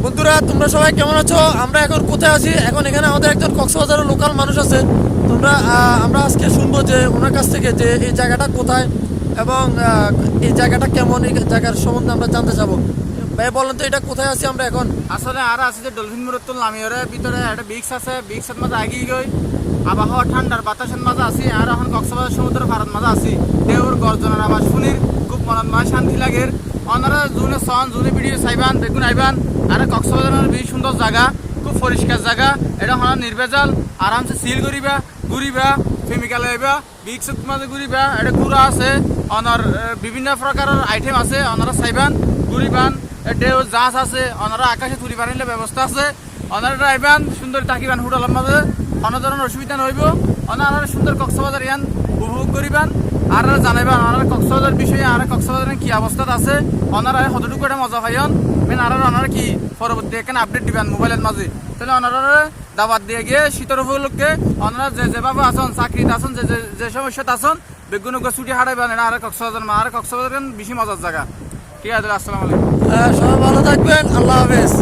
বন্ধুরা তোমরা সবাই কেমন আছো? আমরা এখন কোথায় আছি? এখন এখানে আমাদের একজন কক্সবাজারের লোকাল মানুষ আছে। আমরা আজকে শুনবো যে ওনার কাছ থেকে যে এই জায়গাটা কোথায় এবং এই জায়গাটা কেমন, এই জায়গার সম্বন্ধে আমরা জানতে চাবো। ভাই বলেন তো এটা কোথায় আছি আমরা এখন? আসলে আর আছে যে ডলফিন মুরতুল নামিয়রে ভিতরে একটা বিক্স আছে, বিক্সের মাঝে আগিয়ে গই আবহাওয়া ঠান্ডার বাতাসের মাঝে আছি। আর এখন কক্সবাজার সমুদ্র ভারত মাঝে আছি। ঢেউর গর্জনের আওয়াজ শুনি খুব মনময় শান্তি লাগে। ওনারা জুনে ভিডিও চাইবান দেখুন আইবান। আর কক্সবাজারের বেশি সুন্দর জায়গা, খুব পরিষ্কার জায়গা। এটা হল নির্ভেজাল, আরামসে সিল ঘুরিবা ফেমিক্যাল আইবা বিক্সের মাঝে ঘুরিবা। এটা ঘুরা আছে, ওনার বিভিন্ন প্রকারের আইটেম আছে। ওনারা চাইবান ঘুরিবান। ঢেউ জাহাজ আছে, ওনারা আকাশে তুলি পানিলে ব্যবস্থা আছে। ওনারা আইবান সুন্দর থাকিবান হোটেলের মাঝে, কোনো ধরনের অসুবিধা নহইব। ওনারা সুন্দর কক্সবাজার ইয়ান উপভোগ করিবান। আর জানাইবান ওনারা কক্সবাজার বিষয়ে, আর কক্সবাজারের কি অবস্থাত আছে। ওনারা কতটুকু একটা মজা পাইন মেন। আর ওনারা কি পরবর্তী এখানে আপডেট দিবেন মোবাইলের মাঝে। তাহলে ওনারা দাবাত দিয়ে গিয়ে শীতের উপলক্ষে ওনারা যেভাবে আসন, চাকরিতে আসন, যে সমস্যাতে আসন, বেগুন ছুটি হারাইবেন। আর কক্সবাজার বেশি মজার জায়গা। ঠিক আছে, আসসালামু আলাইকুম। সবাই ভালো থাকবেন, আল্লাহ হাফেজ।